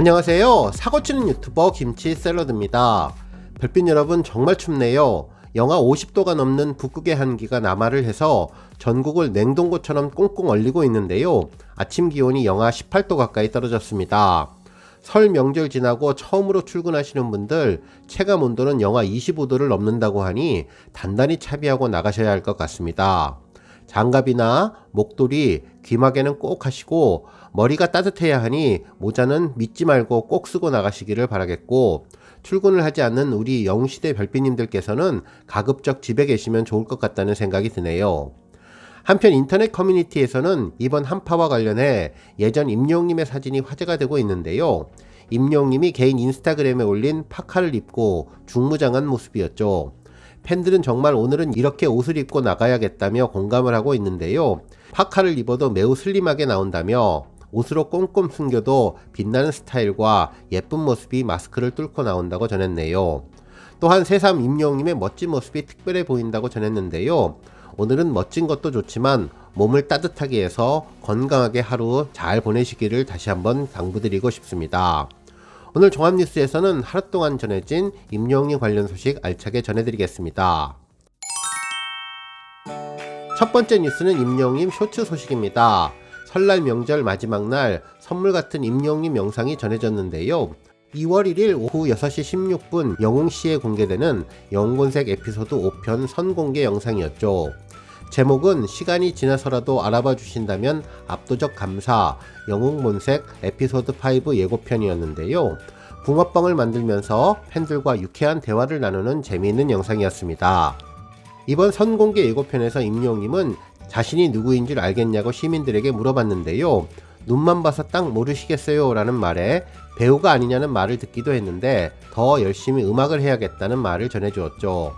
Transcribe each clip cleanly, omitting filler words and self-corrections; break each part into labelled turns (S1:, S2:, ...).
S1: 안녕하세요. 사고치는 유튜버 김치샐러드입니다. 별빛 여러분, 정말 춥네요. 영하 50도가 넘는 북극의 한기가 남하를 해서 전국을 냉동고처럼 꽁꽁 얼리고 있는데요. 아침 기온이 영하 18도 가까이 떨어졌습니다. 설 명절 지나고 처음으로 출근하시는 분들 체감 온도는 영하 25도를 넘는다고 하니 단단히 차비하고 나가셔야 할 것 같습니다. 장갑이나 목도리, 귀마개는 꼭 하시고 머리가 따뜻해야 하니 모자는 믿지 말고 꼭 쓰고 나가시기를 바라겠고, 출근을 하지 않는 우리 영시대 별빛님들께서는 가급적 집에 계시면 좋을 것 같다는 생각이 드네요. 한편 인터넷 커뮤니티에서는 이번 한파와 관련해 예전 임영웅님의 사진이 화제가 되고 있는데요. 임영웅님이 개인 인스타그램에 올린 파카를 입고 중무장한 모습이었죠. 팬들은 정말 오늘은 이렇게 옷을 입고 나가야겠다며 공감을 하고 있는데요. 파카를 입어도 매우 슬림하게 나온다며 옷으로 꼼꼼 숨겨도 빛나는 스타일과 예쁜 모습이 마스크를 뚫고 나온다고 전했네요. 또한 새삼 임영웅님의 멋진 모습이 특별해 보인다고 전했는데요. 오늘은 멋진 것도 좋지만 몸을 따뜻하게 해서 건강하게 하루 잘 보내시기를 다시 한번 당부드리고 싶습니다. 오늘 종합뉴스에서는 하루 동안 전해진 임영웅 관련 소식 알차게 전해드리겠습니다. 첫 번째 뉴스는 임영웅 쇼츠 소식입니다. 설날 명절 마지막 날 선물 같은 임영웅 영상이 전해졌는데요. 2월 1일 오후 6시 16분 영웅시에 공개되는 영웅본색 에피소드 5편 선공개 영상이었죠. 제목은 시간이 지나서라도 알아봐 주신다면 압도적 감사, 영웅본색 에피소드 5 예고편이었는데요. 붕어빵을 만들면서 팬들과 유쾌한 대화를 나누는 재미있는 영상이었습니다. 이번 선공개 예고편에서 임영웅님은 자신이 누구인 줄 알겠냐고 시민들에게 물어봤는데요. 눈만 봐서 딱 모르시겠어요? 라는 말에 배우가 아니냐는 말을 듣기도 했는데 더 열심히 음악을 해야겠다는 말을 전해주었죠.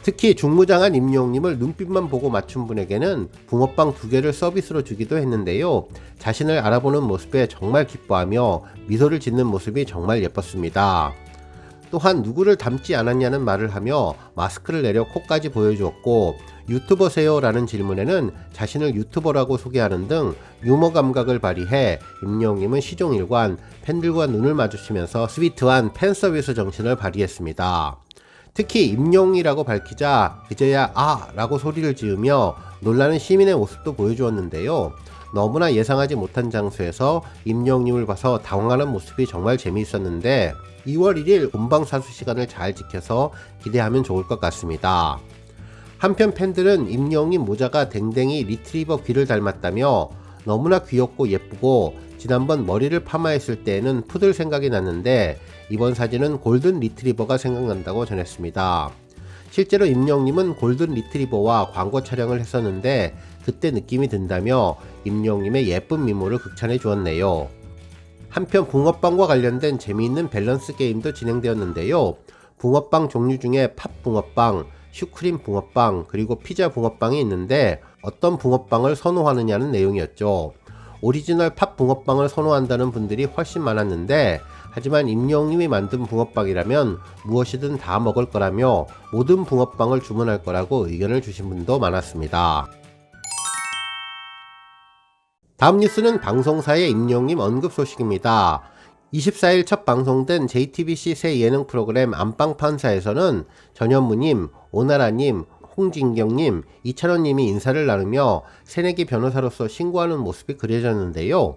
S1: 특히 중무장한 임영웅님을 눈빛만 보고 맞춘 분에게는 붕어빵 2개를 서비스로 주기도 했는데요. 자신을 알아보는 모습에 정말 기뻐하며 미소를 짓는 모습이 정말 예뻤습니다. 또한 누구를 닮지 않았냐는 말을 하며 마스크를 내려 코까지 보여주었고, 유튜버세요? 라는 질문에는 자신을 유튜버라고 소개하는 등 유머 감각을 발휘해 임영웅님은 시종일관 팬들과 눈을 마주치면서 스위트한 팬서비스 정신을 발휘했습니다. 특히 임영웅이라고 밝히자 그제야 아! 라고 소리를 지으며 놀라는 시민의 모습도 보여주었는데요. 너무나 예상하지 못한 장소에서 임영웅님을 봐서 당황하는 모습이 정말 재미있었는데 2월 1일 본방사수 시간을 잘 지켜서 기대하면 좋을 것 같습니다. 한편 팬들은 임영웅님 모자가 댕댕이 리트리버 귀를 닮았다며 너무나 귀엽고 예쁘고 지난번 머리를 파마했을 때에는 푸들 생각이 났는데 이번 사진은 골든 리트리버가 생각난다고 전했습니다. 실제로 임영웅님은 골든 리트리버와 광고 촬영을 했었는데 그때 느낌이 든다며 임영웅님의 예쁜 미모를 극찬해 주었네요. 한편 붕어빵과 관련된 재미있는 밸런스 게임도 진행되었는데요. 붕어빵 종류 중에 팥 붕어빵, 슈크림 붕어빵, 그리고 피자 붕어빵이 있는데 어떤 붕어빵을 선호하느냐는 내용이었죠. 오리지널 팥 붕어빵을 선호한다는 분들이 훨씬 많았는데, 하지만 임영웅님이 만든 붕어빵이라면 무엇이든 다 먹을 거라며 모든 붕어빵을 주문할 거라고 의견을 주신 분도 많았습니다. 다음 뉴스는 방송사의 임영웅님 언급 소식입니다. 24일 첫 방송된 JTBC 새 예능 프로그램 안방판사에서는 전현무님, 오나라님, 홍진경님, 이찬원님이 인사를 나누며 새내기 변호사로서 신고하는 모습이 그려졌는데요.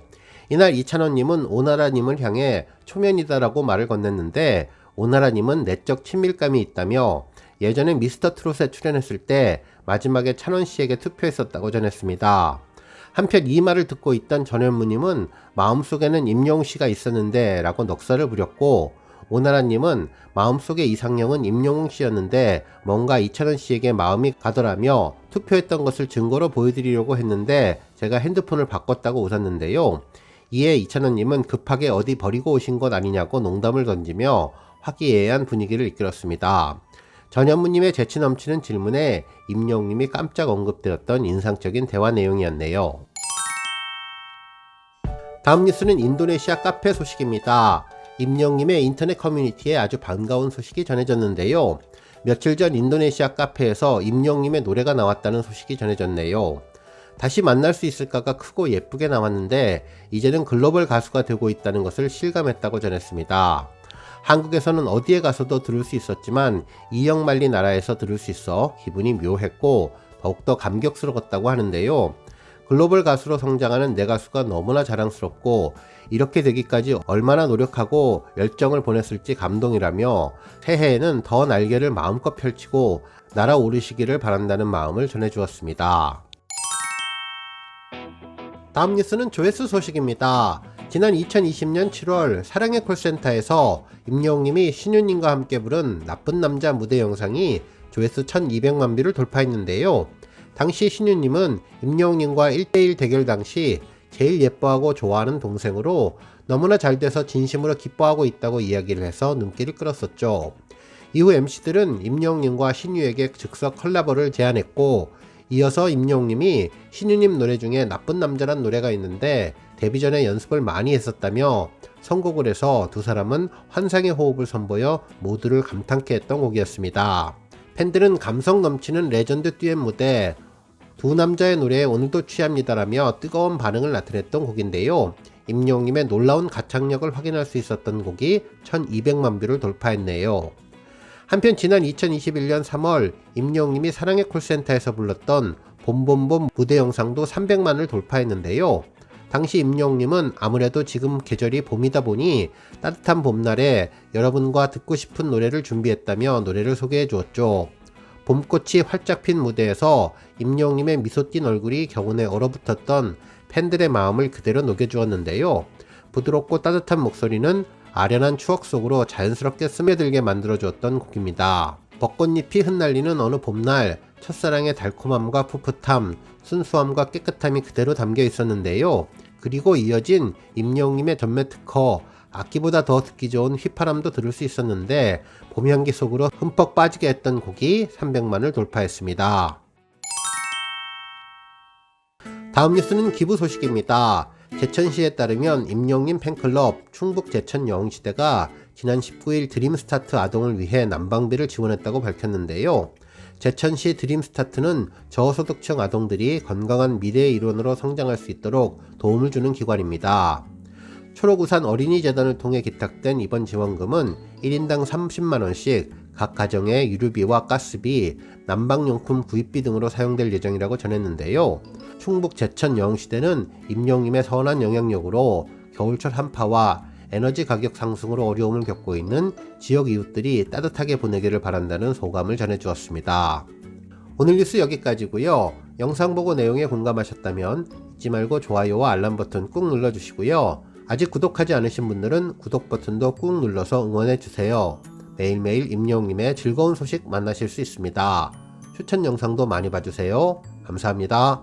S1: 이날 이찬원님은 오나라님을 향해 초면이다라고 말을 건넸는데 오나라님은 내적 친밀감이 있다며 예전에 미스터트롯에 출연했을 때 마지막에 찬원씨에게 투표했었다고 전했습니다. 한편 이 말을 듣고 있던 전현무님은 마음속에는 임영웅씨가 있었는데 라고 넋살을 부렸고, 오나라님은 마음속의 이상형은 임영웅씨였는데 뭔가 이찬원씨에게 마음이 가더라며 투표했던 것을 증거로 보여드리려고 했는데 제가 핸드폰을 바꿨다고 웃었는데요. 이에 이찬원님은 급하게 어디 버리고 오신 것 아니냐고 농담을 던지며 화기애애한 분위기를 이끌었습니다. 전현무님의 재치 넘치는 질문에 임영웅님이 깜짝 언급되었던 인상적인 대화 내용이었네요. 다음 뉴스는 인도네시아 카페 소식입니다. 임영웅님의 인터넷 커뮤니티에 아주 반가운 소식이 전해졌는데요. 며칠 전 인도네시아 카페에서 임영웅님의 노래가 나왔다는 소식이 전해졌네요. 다시 만날 수 있을까가 크고 예쁘게 나왔는데 이제는 글로벌 가수가 되고 있다는 것을 실감했다고 전했습니다. 한국에서는 어디에 가서도 들을 수 있었지만 이영만리 나라에서 들을 수 있어 기분이 묘했고 더욱더 감격스러웠다고 하는데요. 글로벌 가수로 성장하는 내 가수가 너무나 자랑스럽고 이렇게 되기까지 얼마나 노력하고 열정을 보냈을지 감동이라며 새해에는 더 날개를 마음껏 펼치고 날아오르시기를 바란다는 마음을 전해주었습니다. 다음 뉴스는 조회수 소식입니다. 지난 2020년 7월 사랑의 콜센터에서 임영웅님이 신유님과 함께 부른 나쁜 남자 무대 영상이 조회수 1200만 뷰를 돌파했는데요. 당시 신유님은 임영웅님과 1대1 대결 당시 제일 예뻐하고 좋아하는 동생으로 너무나 잘 돼서 진심으로 기뻐하고 있다고 이야기를 해서 눈길을 끌었었죠. 이후 MC들은 임영웅님과 신유에게 즉석 콜라보를 제안했고 이어서 임영웅님이 신유님 노래 중에 나쁜 남자란 노래가 있는데 데뷔 전에 연습을 많이 했었다며 선곡을 해서 두 사람은 환상의 호흡을 선보여 모두를 감탄케 했던 곡이었습니다. 팬들은 감성 넘치는 레전드 듀엣 무대 두 남자의 노래에 오늘도 취합니다라며 뜨거운 반응을 나타냈던 곡인데요. 임영웅님의 놀라운 가창력을 확인할 수 있었던 곡이 1200만 뷰를 돌파했네요. 한편 지난 2021년 3월 임영웅님이 사랑의 콜센터에서 불렀던 봄봄봄 무대 영상도 300만을 돌파했는데요. 당시 임영웅님은 아무래도 지금 계절이 봄이다 보니 따뜻한 봄날에 여러분과 듣고 싶은 노래를 준비했다며 노래를 소개해 주었죠. 봄꽃이 활짝 핀 무대에서 임영웅님의 미소 띈 얼굴이 겨우내 얼어붙었던 팬들의 마음을 그대로 녹여주었는데요. 부드럽고 따뜻한 목소리는 아련한 추억 속으로 자연스럽게 스며들게 만들어주었던 곡입니다. 벚꽃잎이 흩날리는 어느 봄날 첫사랑의 달콤함과 풋풋함, 순수함과 깨끗함이 그대로 담겨 있었는데요. 그리고 이어진 임영웅님의 전매 특허 악기보다 더 듣기 좋은 휘파람도 들을 수 있었는데 봄 향기 속으로 흠뻑 빠지게 했던 곡이 300만을 돌파했습니다. 다음 뉴스는 기부 소식입니다. 제천시에 따르면 임영웅님 팬클럽 충북 제천 영웅시대가 지난 19일 드림스타트 아동을 위해 난방비를 지원했다고 밝혔는데요. 제천시 드림스타트는 저소득층 아동들이 건강한 미래의 일원으로 성장할 수 있도록 도움을 주는 기관입니다. 초록우산 어린이재단을 통해 기탁된 이번 지원금은 1인당 30만원씩 각 가정의 유류비와 가스비, 난방용품 구입비 등으로 사용될 예정이라고 전했는데요. 충북 제천 영웅시대는 임영웅님의 선한 영향력으로 겨울철 한파와 에너지 가격 상승으로 어려움을 겪고 있는 지역 이웃들이 따뜻하게 보내기를 바란다는 소감을 전해주었습니다. 오늘 뉴스 여기까지고요. 영상 보고 내용에 공감하셨다면 잊지 말고 좋아요와 알람 버튼 꾹 눌러주시고요. 아직 구독하지 않으신 분들은 구독 버튼도 꾹 눌러서 응원해주세요. 매일매일 임영웅님의 즐거운 소식 만나실 수 있습니다. 추천 영상도 많이 봐주세요. 감사합니다.